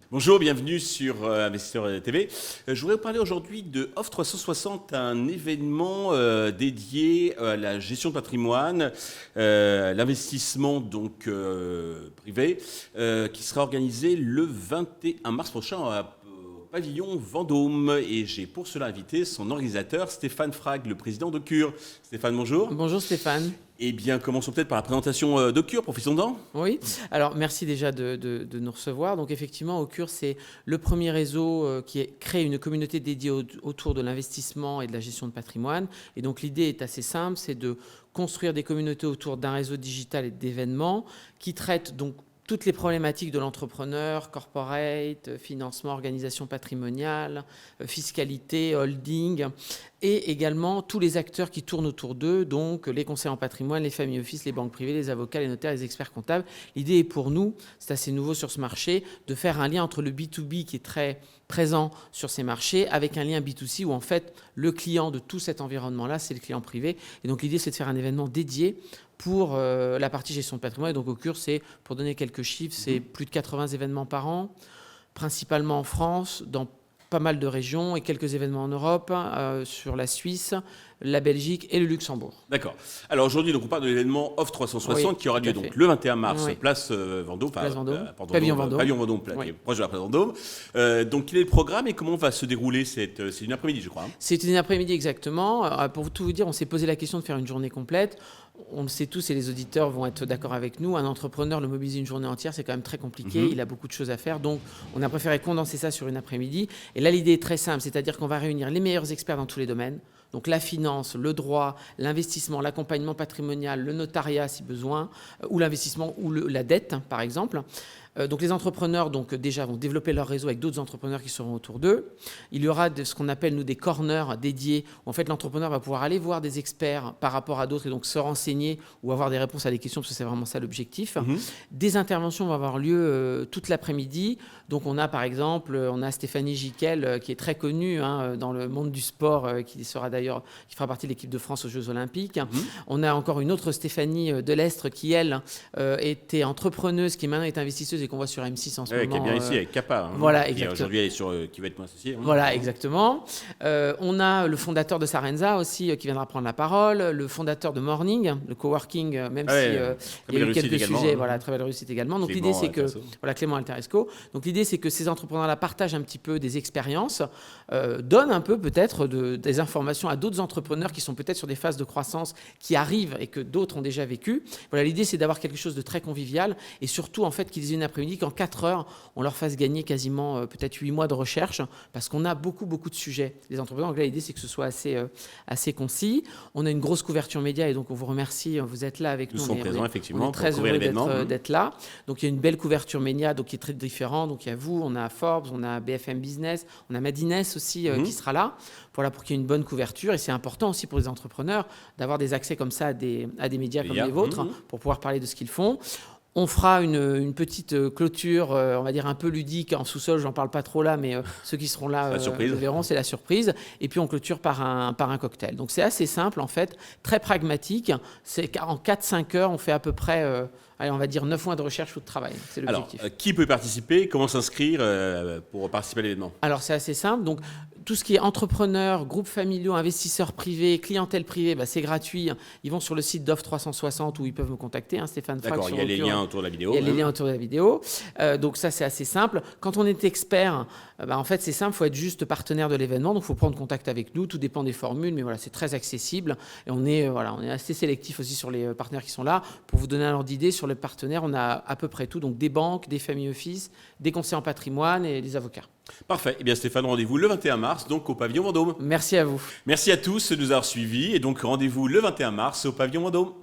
Bonjour, bienvenue sur Investisseur TV. Je voudrais vous parler aujourd'hui de Off 360, un événement dédié à la gestion de patrimoine, l'investissement donc privé, qui sera organisé le 21 mars prochain au pavillon Vendôme. Et j'ai pour cela invité son organisateur, Stéphane Frag, le président d'Occur. Stéphane, bonjour. Bonjour Stéphane. Eh bien, commençons peut-être par la présentation d'Occur, profitons-en. Oui, alors merci déjà de nous recevoir. Donc effectivement, Occur, c'est le premier réseau qui crée une communauté dédiée autour de l'investissement et de la gestion de patrimoine. Et donc l'idée est assez simple, c'est de construire des communautés autour d'un réseau digital et d'événements qui traitent donc toutes les problématiques de l'entrepreneur, corporate, financement, organisation patrimoniale, fiscalité, holding, et également tous les acteurs qui tournent autour d'eux, donc les conseillers en patrimoine, les family office, les banques privées, les avocats, les notaires, les experts comptables. L'idée est pour nous, c'est assez nouveau sur ce marché, de faire un lien entre le B2B qui est très présent sur ces marchés avec un lien B2C où en fait le client de tout cet environnement-là, c'est le client privé. Et donc l'idée, c'est de faire un événement dédié pour la partie gestion de patrimoine. Et donc Occur, c'est, pour donner quelques chiffres, c'est plus de 80 événements par an, principalement en France, dans pas mal de régions et quelques événements en Europe, sur la Suisse, la Belgique et le Luxembourg. D'accord. Alors aujourd'hui, donc, on parle de l'événement Off 360 qui aura lieu donc le 21 mars, place Vendôme, pavillon Vendôme, pavillon Vendôme, proche de la place Vendôme. Donc quel est le programme et comment va se dérouler c'est une après-midi, je crois. Hein. C'est une après-midi exactement. Pour tout vous dire, on s'est posé la question de faire une journée complète. On le sait tous et les auditeurs vont être d'accord avec nous. Un entrepreneur, le mobiliser une journée entière, c'est quand même très compliqué. Il a beaucoup de choses à faire. Donc, on a préféré condenser ça sur une après-midi. Et là, l'idée est très simple. C'est-à-dire qu'on va réunir les meilleurs experts dans tous les domaines. Donc, la finance, le droit, l'investissement, l'accompagnement patrimonial, le notariat si besoin, ou l'investissement ou la dette, par exemple. Donc les entrepreneurs déjà vont développer leur réseau avec d'autres entrepreneurs qui seront autour d'eux. Il y aura ce qu'on appelle nous des corners dédiés où en fait l'entrepreneur va pouvoir aller voir des experts par rapport à d'autres et donc se renseigner ou avoir des réponses à des questions parce que c'est vraiment ça l'objectif. Des interventions vont avoir lieu toute l'après-midi. Donc on a par exemple Stéphanie Giquel qui est très connue dans le monde du sport qui fera partie de l'équipe de France aux Jeux Olympiques. On a encore une autre Stéphanie Delestre qui elle était entrepreneuse qui maintenant est investisseuse et qu'on voit sur M6 en ce moment. Qui est bien ici avec Capa. Voilà, exactement. Aujourd'hui, elle est qui va être mon associé. Voilà, exactement. On a le fondateur de Sarenza aussi qui viendra prendre la parole, le fondateur de Morning, le coworking, même s'il y a eu quelques sujets, très belle réussite également. Donc l'idée c'est que Clément Alteresco. Donc l'idée c'est que ces entrepreneurs-là partagent un petit peu des expériences, donnent un peu peut-être des informations à d'autres entrepreneurs qui sont peut-être sur des phases de croissance qui arrivent et que d'autres ont déjà vécu. Voilà, l'idée c'est d'avoir quelque chose de très convivial et surtout en fait qu'ils aient une après-midi qu'en 4 heures, on leur fasse gagner quasiment peut-être 8 mois de recherche parce qu'on a beaucoup de sujets. Les entrepreneurs, donc là, l'idée, c'est que ce soit assez concis. On a une grosse couverture média et donc on vous remercie. Vous êtes là avec nous. Nous sommes présents, effectivement, on est très heureux d'être là. Donc il y a une belle couverture média qui est très différente. Donc il y a vous, on a Forbes, on a BFM Business, on a Madines aussi qui sera là. Voilà, pour qu'il y ait une bonne couverture. Et c'est important aussi pour les entrepreneurs d'avoir des accès comme ça à des médias comme les vôtres pour pouvoir parler de ce qu'ils font. On fera une petite clôture, on va dire un peu ludique en sous-sol, j'en parle pas trop là, mais ceux qui seront là le verront, c'est la surprise. Et puis on clôture par un cocktail. Donc c'est assez simple en fait, très pragmatique. C'est qu'en 4-5 heures, on fait à peu près, on va dire 9 mois de recherche ou de travail. C'est l'objectif. Alors, qui peut participer? Comment s'inscrire pour participer à l'événement? Alors c'est assez simple. Donc tout ce qui est entrepreneurs, groupes familiaux, investisseurs privés, clientèle privée, c'est gratuit. Ils vont sur le site d'Off 360 où ils peuvent me contacter, Stéphane Frag. D'accord, il y a les liens autour de la vidéo. Il y a les liens autour de la vidéo. Donc ça, c'est assez simple. Quand on est expert, en fait, c'est simple, il faut être juste partenaire de l'événement. Donc il faut prendre contact avec nous. Tout dépend des formules, mais voilà, c'est très accessible. Et on est assez sélectif aussi sur les partenaires qui sont là. Pour vous donner un ordre d'idée, sur les partenaires, on a à peu près tout. Donc des banques, des family office, des conseillers en patrimoine et des avocats. Parfait. Eh bien Stéphane, rendez-vous le 21 mars, donc au pavillon Vendôme. Merci à vous. Merci à tous de nous avoir suivis et donc rendez-vous le 21 mars au pavillon Vendôme.